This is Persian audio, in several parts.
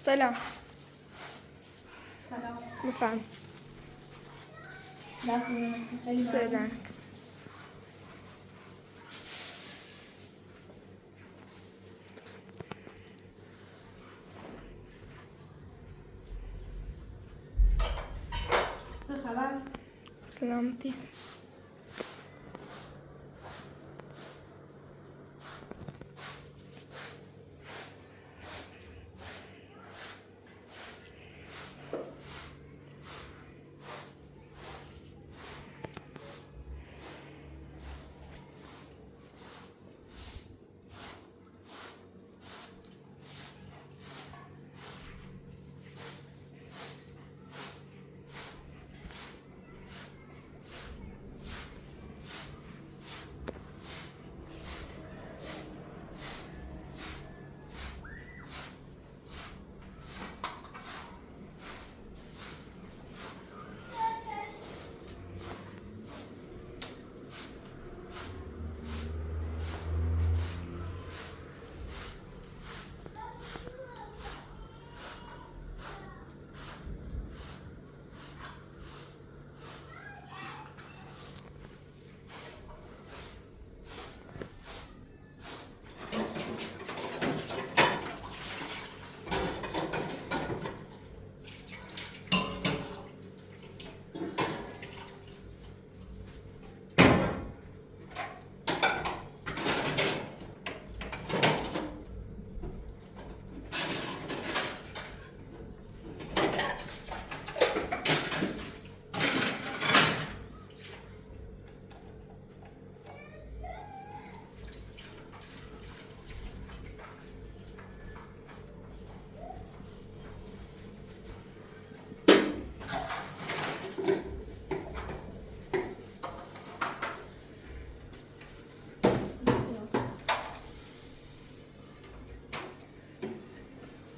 سلام. سلام. بفهم. خیلی سلام. چه خبر؟ سلامتی.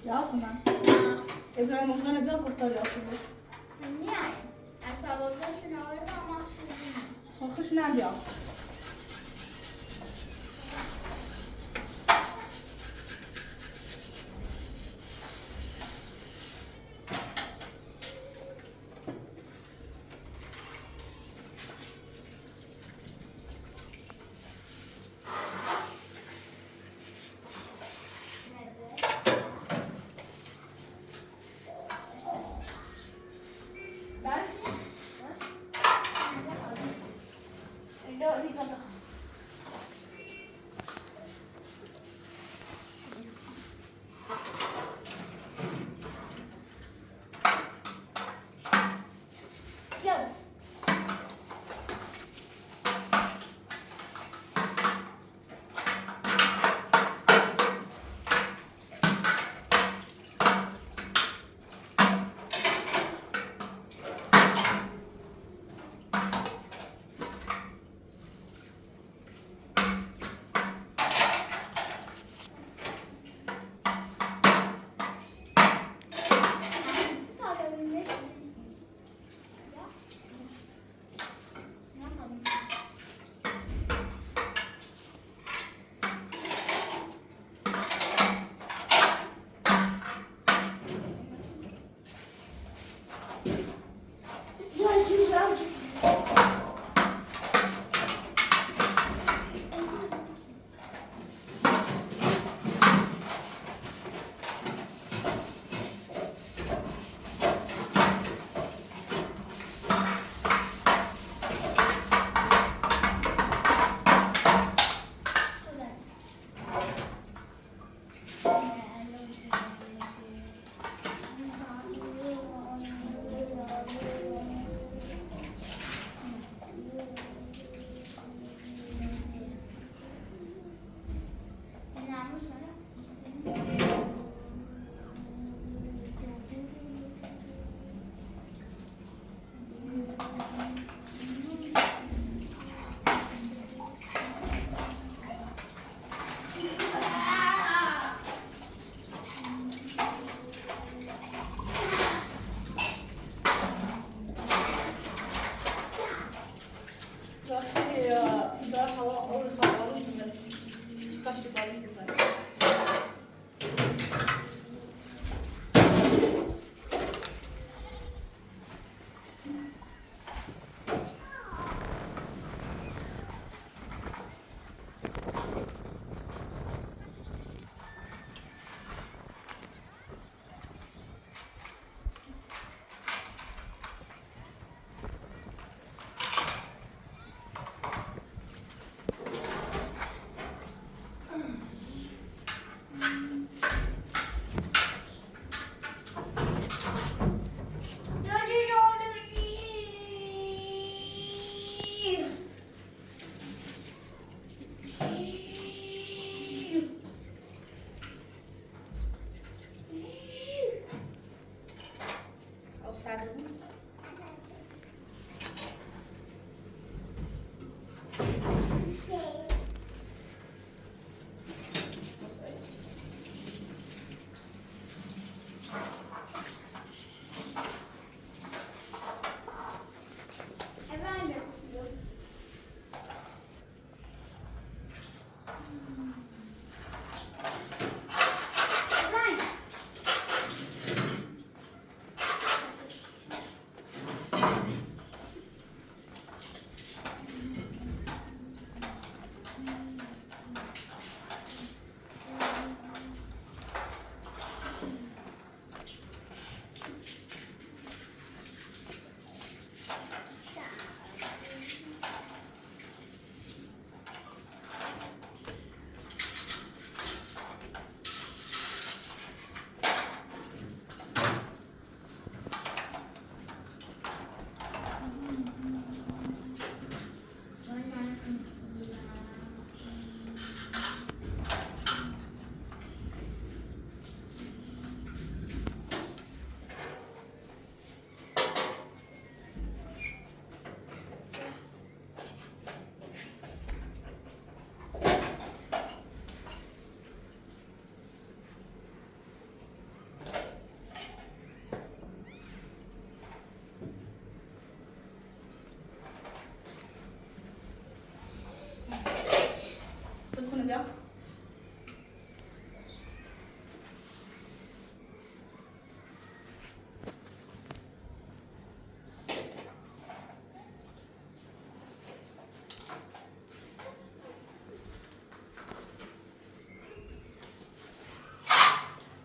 Jasmine. ابراهیم možná nebyl kotel, já to byl. Ne, از فوازش نوارد آماق شدیم. خوش نبیا.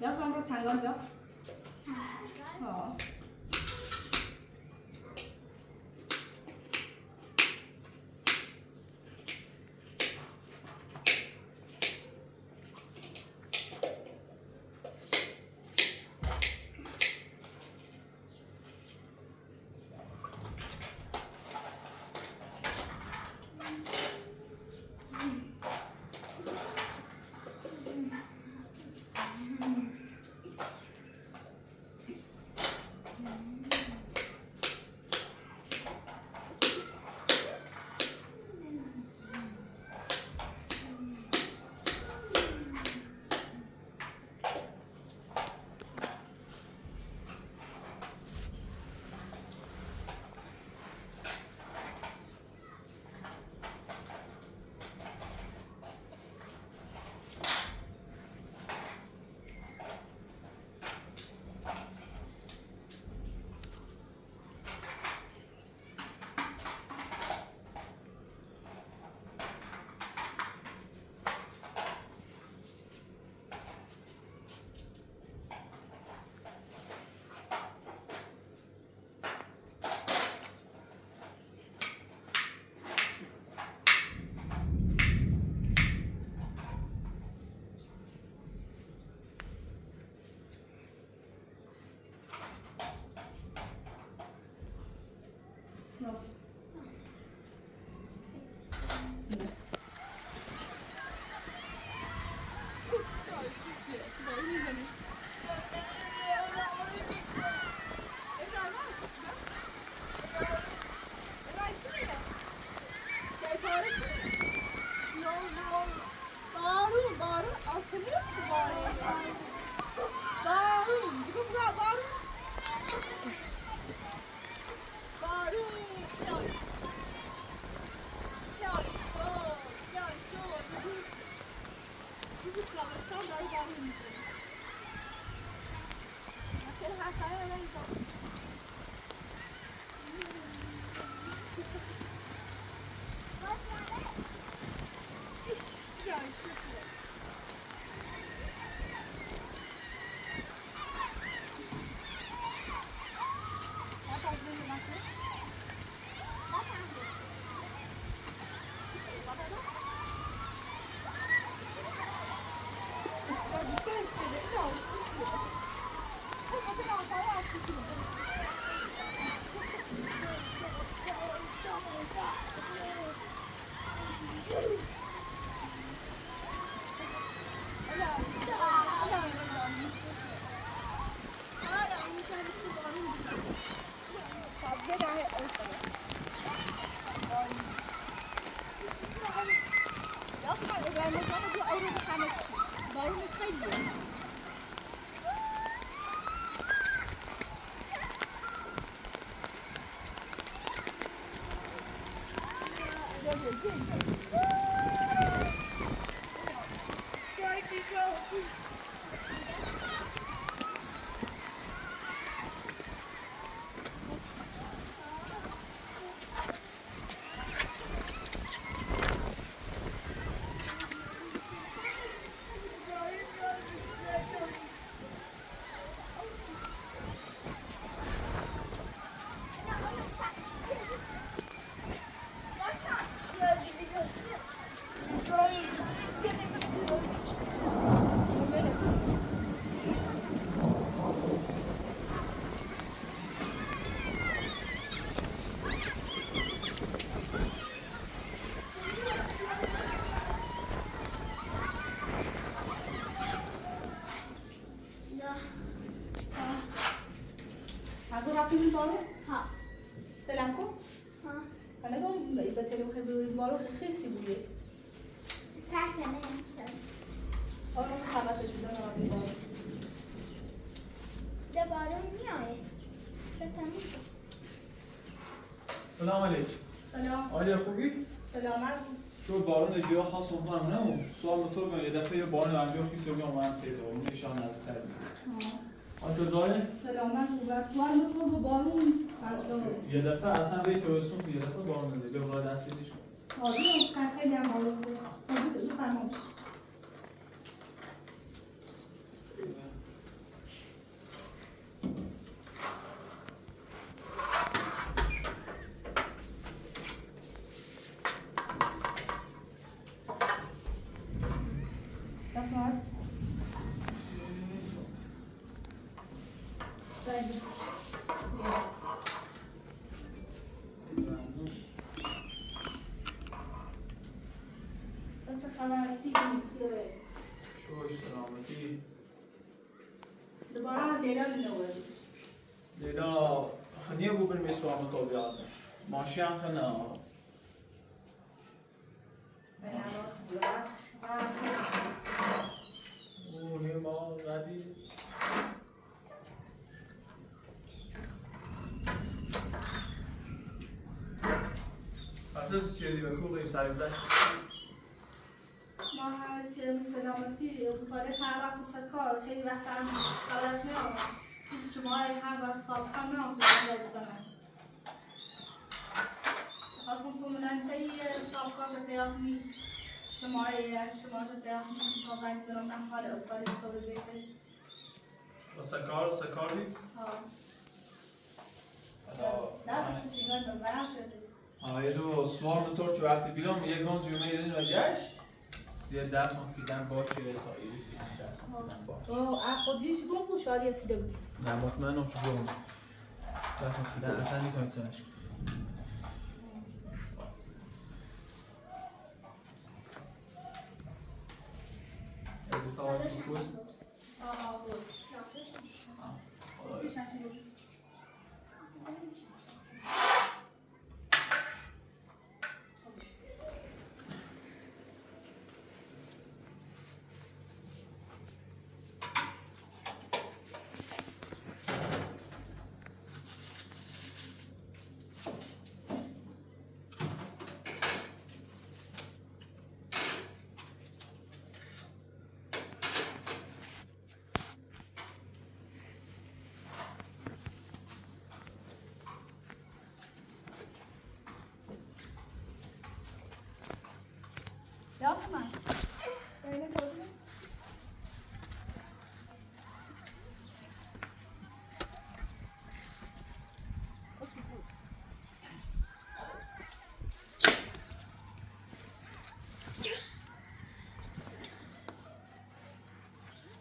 یاسم برو چنگال بیا. چنگال؟ آه. Nasıl? अगर आपकी भी बालो ها سلامكم ها انا قوم بتسلم خبروا البالو خسي بيه تعال كمان سر انا خلاص جدا انا البالو ده بارون میاد بتمام سلام علیکم. سلام آره خوبی؟ سلامت تو بارون گیاه خاص اونم نه سوال موتور کنم یه دفعه یه بارون انجام خیسی رو من پیدا اون نشان نزدیک‌تر آنتو داره؟ سلامت خوب است سوال تو به بارون یه دفعه اصلا به تورسون یه دفعه بارون میاد بیا بالا دستیش کن آره خیلی هم بارون زد بفرمایید Saygı. بس خبر چی میشه؟ شوش سلامتی. دوباره هم لیلا می‌نویسه. لیلا خنیه بو بریم سوام تو بیادش. ماشی هم خنه. به نواس بیاد. اوه نیما قدی. اساس چیزی به کولی سرزد. ما همه چیز سلامتی و تاریخ هر وقت سکار خیلی وقت هم خبرش نمیاد. شما هر وقت سابقه نمیاد چیزی بزنن. خواستم کنم تایی سابقه پیدا کنی شما پیدا کنی تا زنگ زنم نخواهد افتاری سوری بیتری. و سکار دی؟ دست چیزی نظرم شده. یه دو سوال موتور که وقتی بیرم یه گانز یومه یه دین و جشت یه دست هم کیدن باشه تا ایری کیدن دست هم کیدن باشه خودیش گم بود شاید یه چیده بود. نه مطمئنم که گم دست هم کیدن اصلا نیکنید سنش یه تا چیز بود؟ بود. چیش نشده بود. Yasemin. Böyle gördün.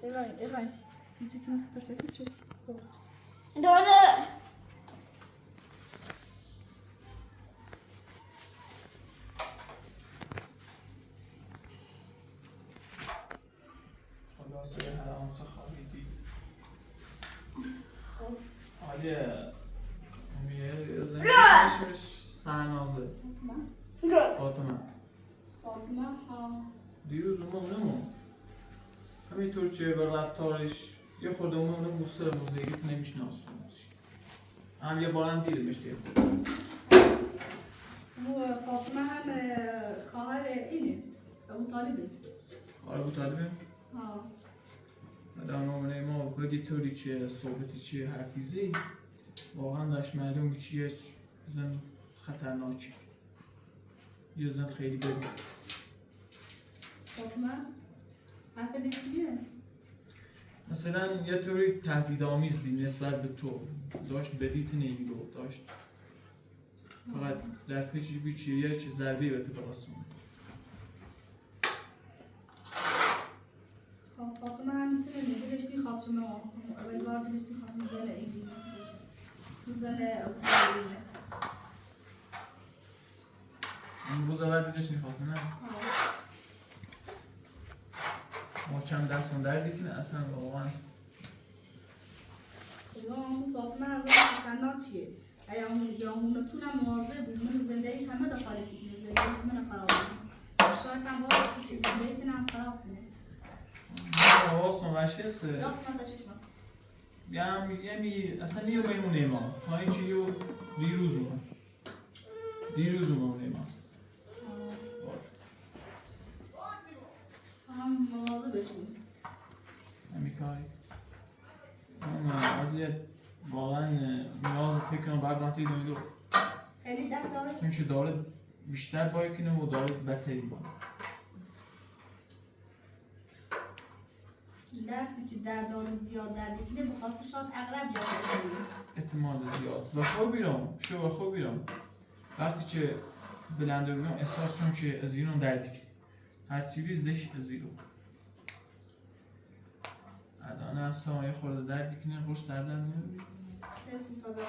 Eray. Gidin tutacağız mı? Doğru. خلاصه هر آنسا خواهیدی آلیه امیه زنگشش سرنازه فاطمه دیروز اونمون همینطور که به رفتارش یه خود اونمون موسر موزیگیت نمیشناسونش هم یه بارم دیدمش دیگه فاطمه هم خواهر اینه ابو طالبه ابو طالبه؟ در نامونه ما بگی طوری چیه صحبتی چیه حرفیزی واقعا داشت معلوم چیه زن خطرناکی یه زن خیلی بگی فاطمه حرف نسبیه مثلا یه طوری تهدیدآمیز دید نسبت به تو داشت بدیت نمیگو داشت فقط در فکر بیچی یه چه ضربی به تو برسون فاطمه همیشه دلشتی خواست شما اول بار دلشتی خواست میزنه ایگی میزنه امروز اول دیدش میخواست نه؟ ما چند دستان دردی کنه اصلا واقعا فاطمه از خطرناکیه یا هونتونم مواظب بود من زندگی همه دخالی کنه زندگی همه خراب کنه شاید هم باید چیز زندگی کنم خراب کنه حواسم وشکسته یاسم تا چشمم یعنی اصلا نیو بینون ایمان تا این چی یو دیروز اومم ایمان هم مواظبش بود همیکاری عادیه واقعا نیاز فکر کنم باید رانتی دو خیلی درد داره چون که داره بیشتر باید کنه و داره بدتری باید درسی چی دردار زیاد درد کنه به خاطر شاید اغرب جا احتمال زیاد و خوب بیرم وقتی که بلنده بگم احساس چون که از اینون دردی کنه هر چیزی زش از اینو الان همسایه خورده دردی کنه قرص سر در میاد. اسم طبعا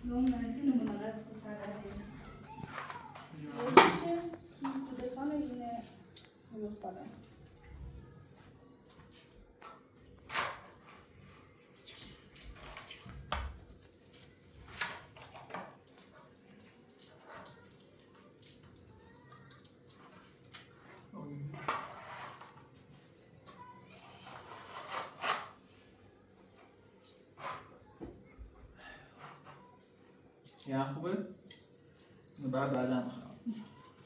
non non non adesso sarà il telefono viene non sta bene. یا خوبه؟ بعدا میخوام.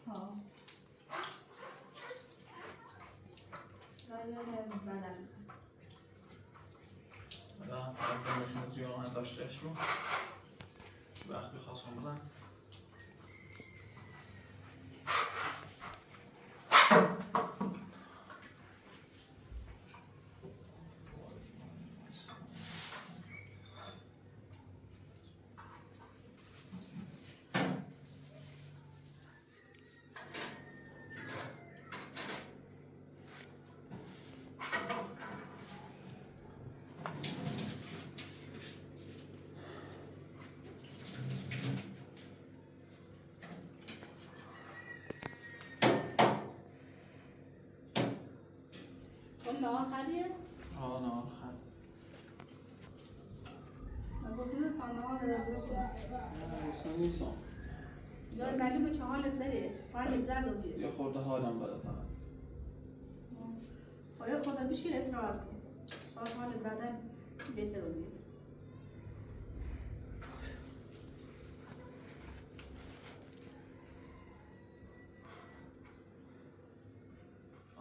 ها. بعدا. بعدا فقط زیاد داشتهش رو. وقتی خواستم بدم. نهار خریه؟ آه نهار خرد. نگفتید تا نهار درست اصلا نیستم. یا معلومه چه حالت داره؟ حالت زرد و بیه. یه خورده حالم بده فقط. خواهی خدا بشیر استراحت کن. شاید حالت بدن بهتر رو بیه.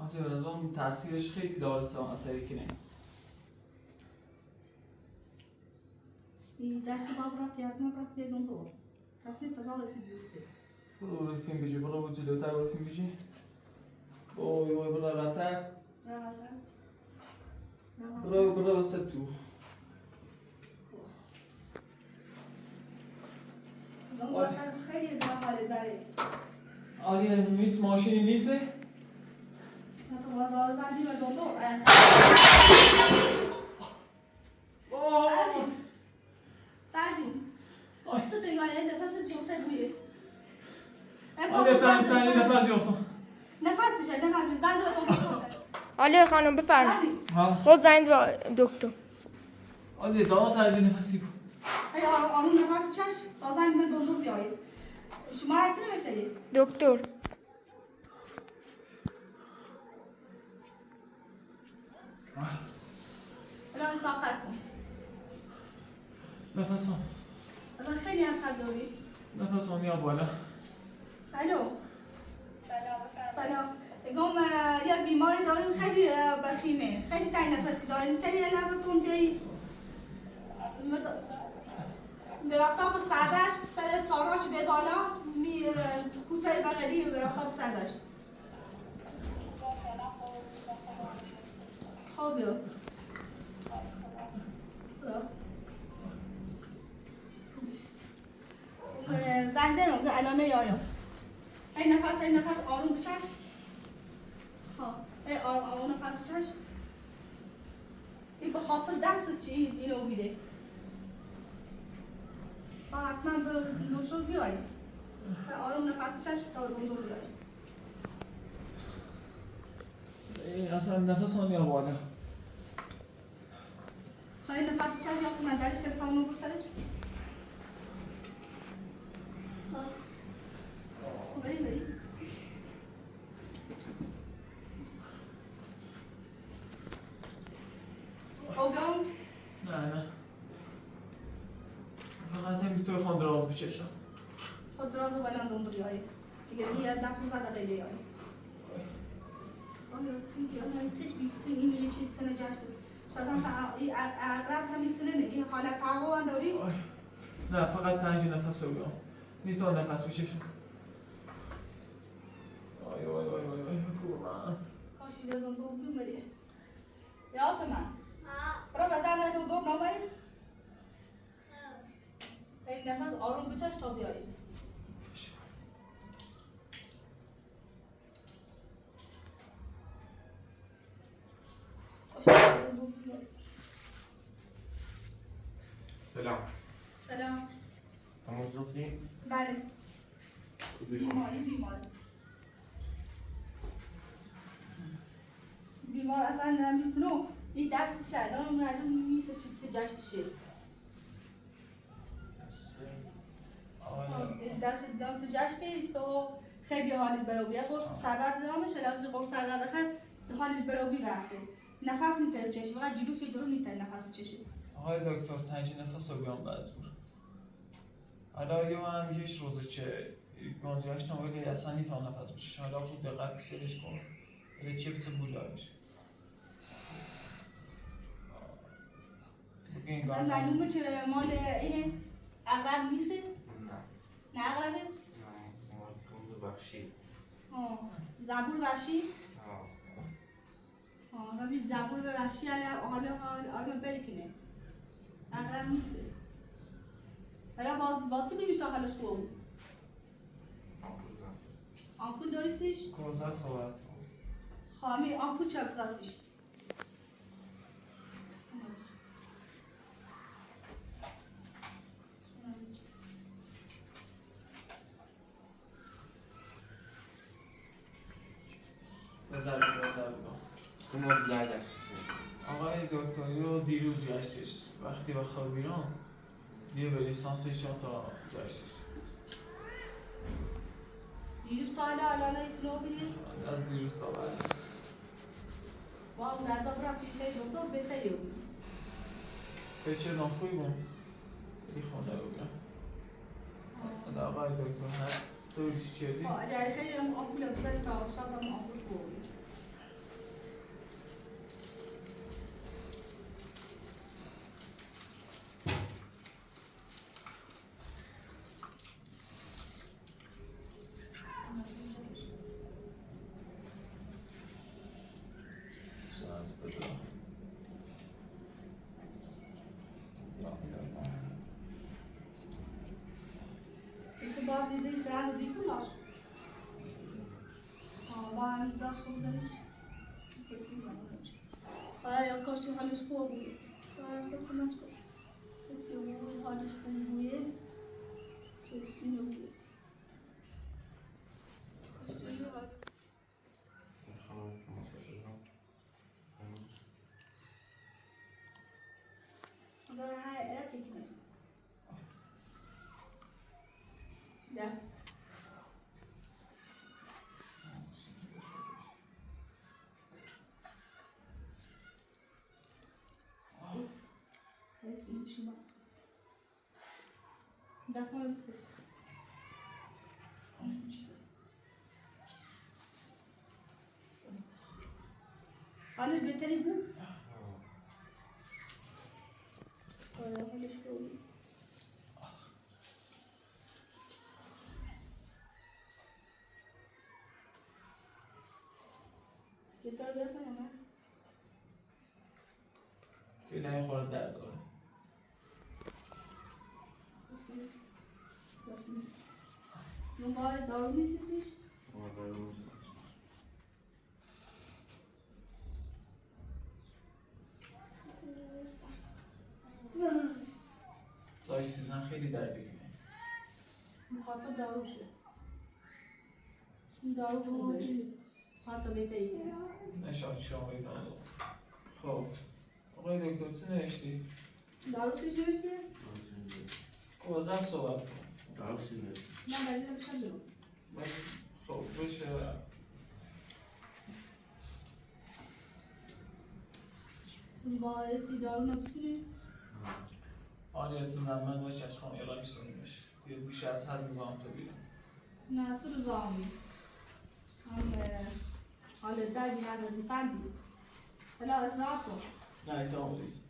آره به نظرم تاثیرش خیلی داره اثری کنه. دست باب رفت یاد نبرفت یه دون دور. تفسیر اتفاق سی بیفته. برو فیلم بیجی برو جلوتر برو فیلم بیجی. وای وای برو راحت‌تر. برو واسه تو. خیلی حالت داره. آره هیچ ماشینی نیست. تو باز زنجیر دون دور. تو تنگانه نفس جفته بویه. آره تنی نفر جفتم. نفس بشه نفس زنده و دکتر. عالیه خانم بفرمایید. ها. خود زنگ به دکتر. آره دام ترجیح نفسی بود. ای آروم نفس بچش. تا زنگ به دکتر بیایی. شما چی نمیشه؟ دکتر. الان طاقت کن. نفسم. الان خیلی هم خواب داری. نفسم میاد بالا. الو. سلام. گم یه بیماری داریم خیلی بخیمه. خیلی تنگ نفسی داریم. تری لحظه تون بیایی. برافتا با سردش سر تاراچ به بالا می کوچه بغلی برافتا با سردش. خب بیا. زنگ زنم که الان نیایم. این نفس آروم بچش. ها ای آروم نفس بچش. این به خاطر دست چی اینو بیده. حتما به نوشون بیایی آروم نفس چشم تا دندون بیایی این اصلا نفس هم یا بالا خواهی نفس چشم یا من درش تبتا اونو فرسرش بری اوگام نه فقط هم توی خان دراز بچشم خود راز و بلند دندون بیایی دیگه یه 10-15 دقیقه بیایی چش بیشتر این یه چیز تنه جاشته شاید مثلا این اقرب هم میتونه این حالت هوا داری نه فقط تنجی نفس رو بیام میتونم نفس بچشم آی کورم کاشی دادم با بیماری یاسمن برو بدن ندو دور نمایی این نفس آروم بچش تا بیایی سلام. سلام موظفی؟ بله بیمار اصلا نمیتونم این دست شدن معلوم نیست چی تجاشتشه دست تجاشته است و خیلی حالت برویه قرص سردرد دارمش لازم قرص سردرد خیلی حالت بروی واسه نفس میتره بچشه فقط جلو میتره نفس بچشه آقای دکتر تنجی نفس رو بیام بعد زور حالا یا هم یش روزه چه گنجاشتم ولی اصلا نیتونم نفس بچشم حالا خود دقت کسیدش کن ولی چه بسه بولایش مثلا معلومه که مال اینه اقرب نیست؟ نه اقربه؟ نه مال وحشی. زنبور وحشی؟ همین زنبور وحشی حالا بریکنه اقرب نیست حالا با چی بیمیش تا حالش خوب؟ آمپول داریستش؟ کوزه صحبت کن خواهمی آمپول چه بزاسیش؟ بذار بگم کمود گردش. آقای دکتر رو دیروز گشتش وقتی به خواب بیرم دیگه به لیسانسش تا گشتش دیروز تا حالا نیتونو بینی؟ از دیروز تا بعد با اون دردا برم پیشه دکتر بهتری بود چه ناخوی بون خیلی خونده بگیرم آقای دکتر نه تو چی کردی؟ اگر خیلی آمپول بزنی تا شب هم آمپول بود باید دیده سرد دیگه کلاش با هم داشت خوب زنش یا کاشتی حالش خوب بود خود کناش کن کسی اوی حالش خوب بوده چیزی نبوده کاشتی حال اگر های ارکی کنه ده شما دست ما رو بسید حالش بهتری بود؟ حالش بود بهتر بیاسم یا نه؟ که نه خورد درد داره اون باید دارو میسیزیش؟ سایش سیزن خیلی دردی کنه بخاطر داروشه این دارو خوبه حتی بهتری نشاط شامل دارو. خب آقای دکتر چی نوشتی؟ دارو چیش نوشته؟ کوزم صحبت کن. درستی نه. نه دلیل بشم برو خب بشه باید دارو نبسونی آنیت زمان باشه از خانه یلا میشتونیمش یه بیشه از هر نظام تو بیرم نه تو رزامی هم حالا دادی من وظیفه بید حالا اصراف کن نه ایتام بلیس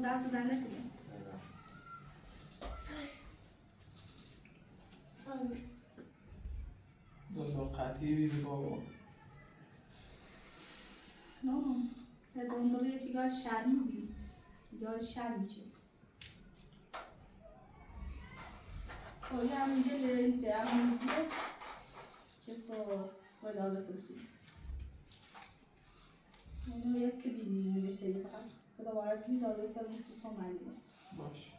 دست در نکنه دکتر قطعی بیدی بابا نه دنبال یه چیگار شرمی بید یا شرمی چه خواهی همینجا لیلی که همینجا چه سا بالا بفرسید اونو یک که بینی نوشته یه فقط خدا باید بید دار بسته بسته سا معنی باش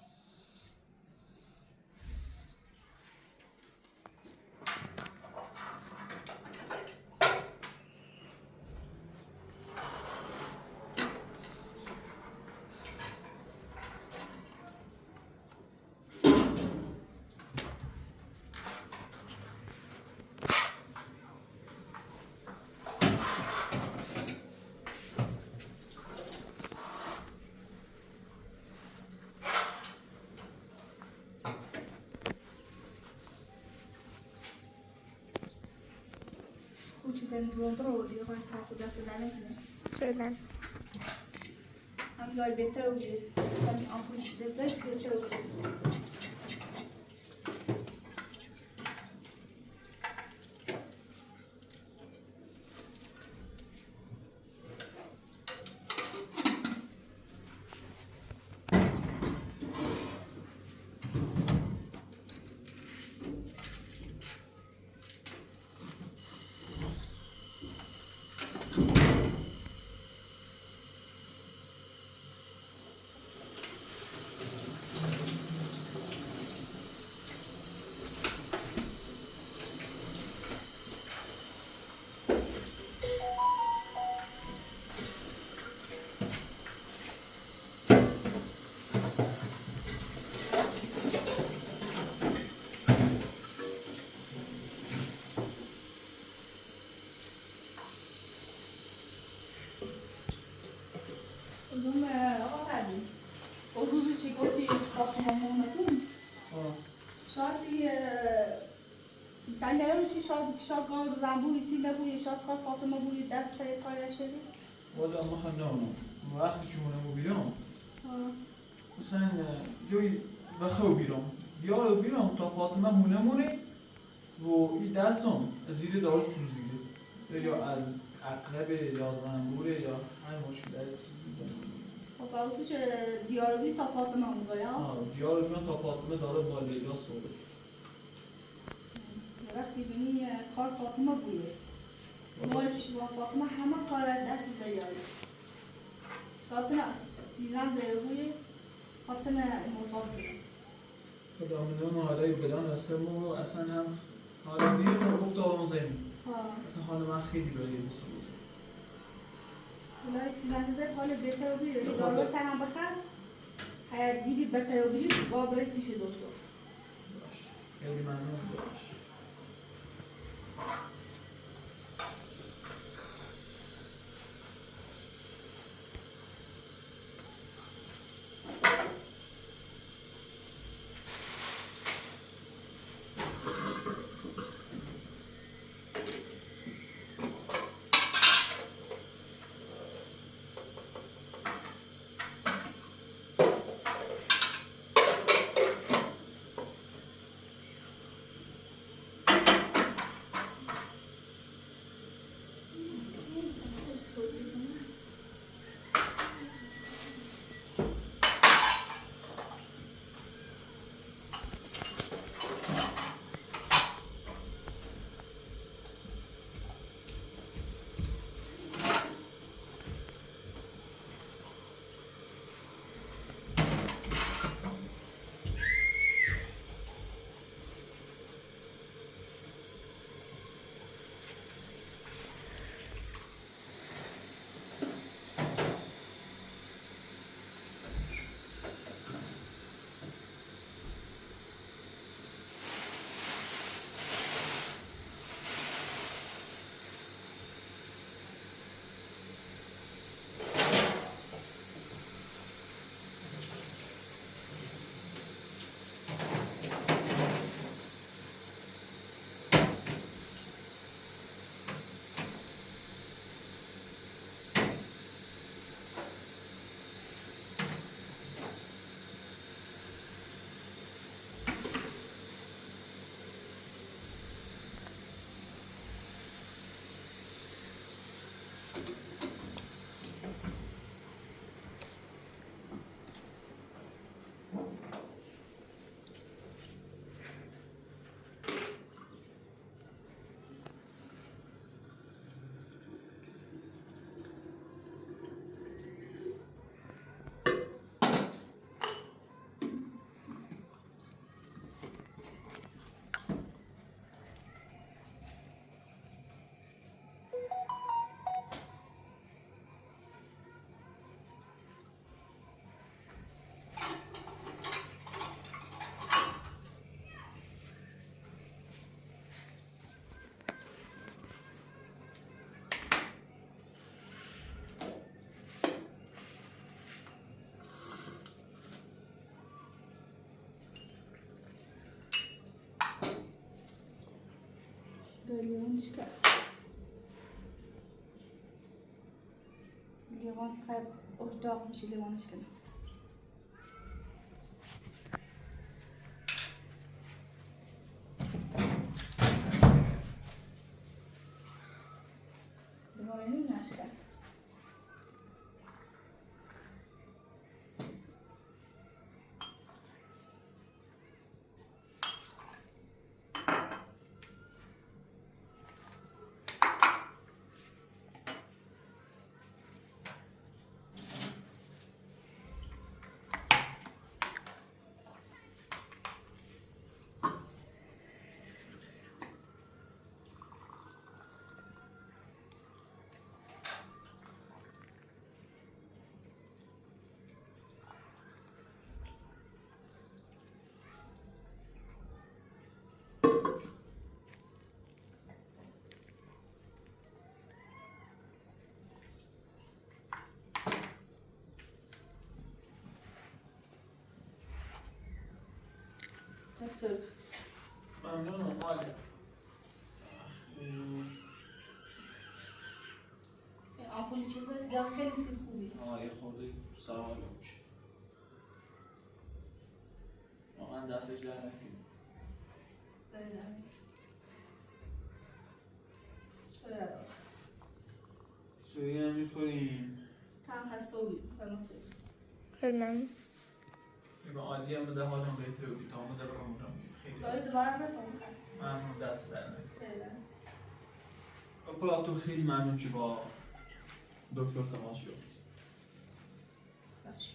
کوچیکترین دونتر رو بودی خواهی که دست در نکنه سلام هم جای بهتر بودی همین آنکوی دستش بهتر بودی آقا قدیم او روزی چی گفتی خواهی مامونتون شاید چند روزی شاید کار زنبوری چی نبودی شاید کار فاطمه بودی دست کار شدی والا ما خندانم وقتی چونه بیرم مثلا جوی بخو بیرم یا بیرم تا فاطمه مونه و این دستم زیر دار سوزیده یا از عقرب یا زنبوره یا هر مشکل هست خب باوسو چه دیاروی تا فاطمه موزایا دیار من تا فاطمه داره با لیلا صحبت وقتی بینی کار فاطمه بوده باش با فاطمه همه کار از دست بیاری فاطمه سیزن زیر بوده فاطمه مرتاض بوده خدا منو حالای بلان اصلا اصلا هم حالا دیگه گفت آقا زمین اصلا حال من خیلی بلیه بسه ولای سیزن زیر حال بهتر بوده دارو تنم بخر دیدی بهتر بوده با برای پیش داشته باش خیلی ممنون باش لیوانش کرد لیوان فقط اشتاق میشه لیوانش کنه لیوانش نشکن چطور؟ ممنونم مالی این آمپولی چیزا دیگه خیلی سیب خوبی یه خورده سوال باشه واقعا دستش در نکنیم شاید سویی هم میخوریم تن خسته بودی فرما چطور؟ خیلی ممنون به عالی هم بده حالم بهتره و بیتامو ده برام خیلی جایی دوباره نتون بخیر ممنون دست در نکنیم فعلا پاپا تو خیلی ممنون که با دکتر تماس شد باشه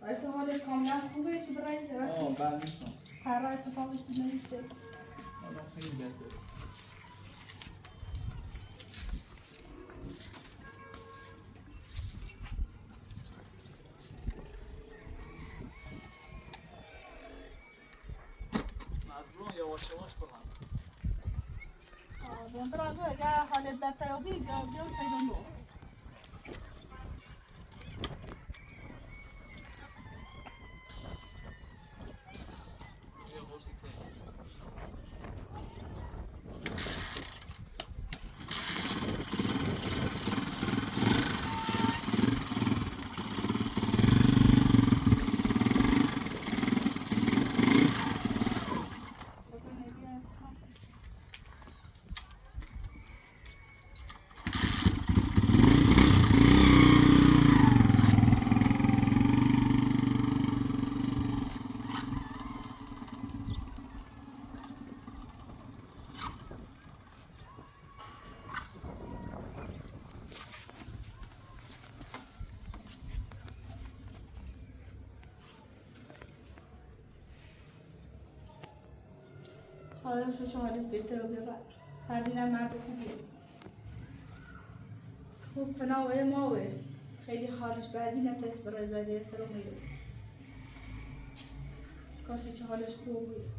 وایسا حالت کاملا خوبه چی برای زیاد؟ بله نیستم هر را اتفاقی نمیفته حالا خیلی بهتره مظلوم یواش یواش بخوام بندرانگو اگر حالت بهتر بی بیا پیدا نو یه قرصی کنیم خواهیم شو حالت بهتر بیا فرینم مرد خوبیه خوب پناوه ماوه خیلی حالش برمی نتست برای زده سر و میره کاشی چه حالش خوب بود